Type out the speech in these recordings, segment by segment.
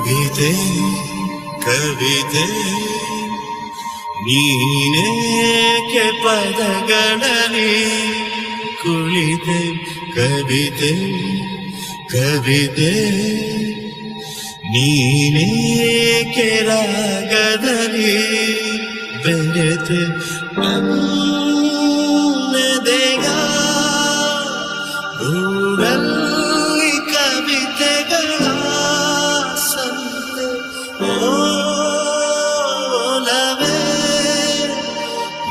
ಕವಿತೆ ಕವಿತೆ ನೀನೇಕೆ ಪದಗಳಲ್ಲಿ ಕುಳಿತೆ ಕವಿತೆ ಕವಿತೆ ನೀನೇಕೆ ರಾಗದಲ್ಲಿ ಬೆರೆತೆ ನನ್ನದೆಯ ಗೂಡಲ್ಲಿ ಕವಿತೆಗಳ ಸಂತೆ ಓಲವೇ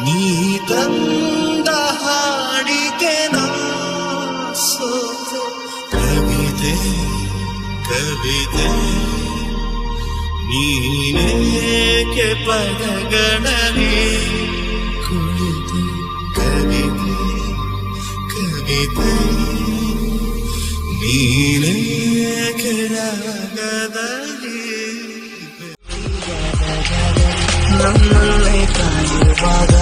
ನೀ ತಂದ ಹಾಡಿಗೆ ನಾ ಸೋತೆ ಕವಿತೆ ಕವಿತೆ ನೀನೇಕೆ ಪದಗಳಲ್ಲಿ ಕುಳಿತು ಕವಿತೆ ಕವಿತೆ ನೀನೇಕೆ ರಾಗದಲ್ಲಿ ನನ್ನನ್ನೇ ಕಾಯುವಾಗ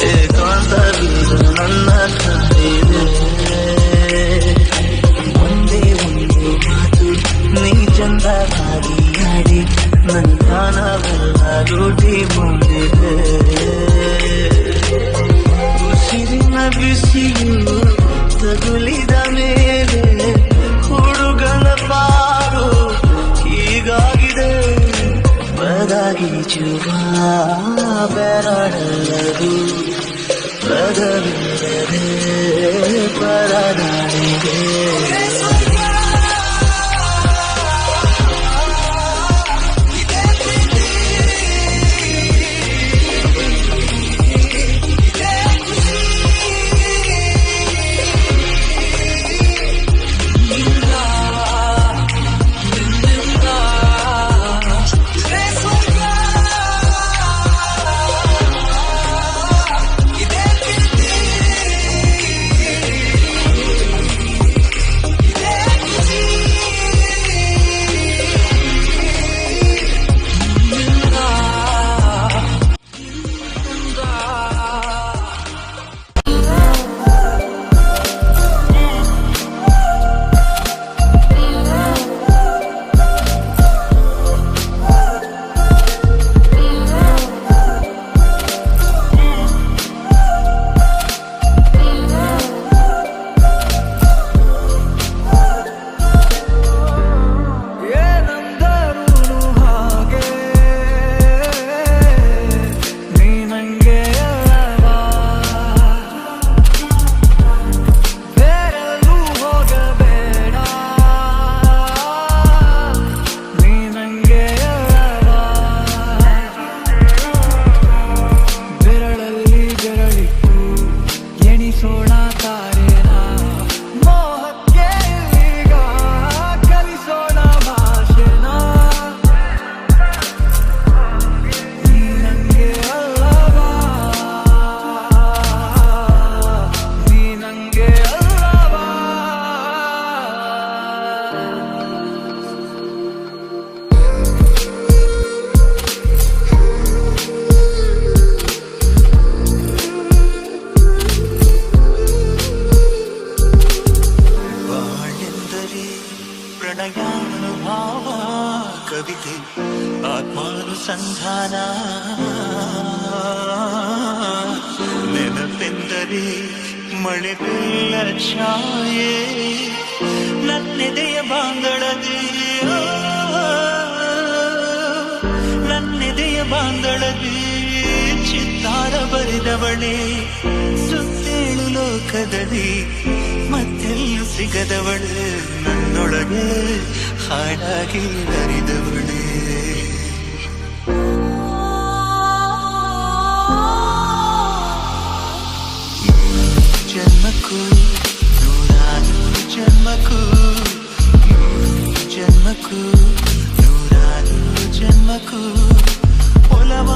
ಏಕಾಂತವಿದು ನನ್ನ ಕಾಯಿದೆ ಒಂದೇ ಒಂದು ಮಾತು ನೀ ಚಂದವಾಗಿ ಆಡಿ ನನ್ನ ಜ್ಞಾನವೆಲ್ಲ ರೂಢಿ ಬಂದಿದೆ ಉಸಿರಿನ ಬಿಸಿಯು ತಗುಲಿದ ಮೇಲೆ ಹುಡುಗನ ಪಾರು ಹೀಗಾಗಿದೆ ಬದಗಿಚುವ ಬೆರಳದು ಪದವಿಲ್ಲದೆ ಪರದಾಡಿದೆ ಪ್ರಣಯಾನುಭಾವ ಕವಿತೆ ಆತ್ಮಾನುಸಂಧಾನ ನೆನಪೆಂದರೆ ಮಳೆ ಬೆಲ್ಲ ಛಾಯೆ ನನ್ನೆದೆಯ ಬಾಂಗಳದೆ ನನ್ನೆದೆಯ ಬಾಂಗಳದೆ ಚಿತ್ತಾರ ಬರೆದವಳೆ ಸುತ್ತೇಳು ಲೋಕದಲ್ಲಿ ಮತ್ತೆಲ್ಲೂ ಸಿಗದವಳೆ ನನ್ನೊಳಗೆ ಹಾಡಾಗಿ ಹರಿದವಳೆ ಜನ್ಮಕ್ಕೂ ನೂರಾರು ಜನ್ಮಕ್ಕೂ ಜನ್ಮಕ್ಕೂ ನೂರಾರು ಜನ್ಮಕ್ಕೂ ಒಲವ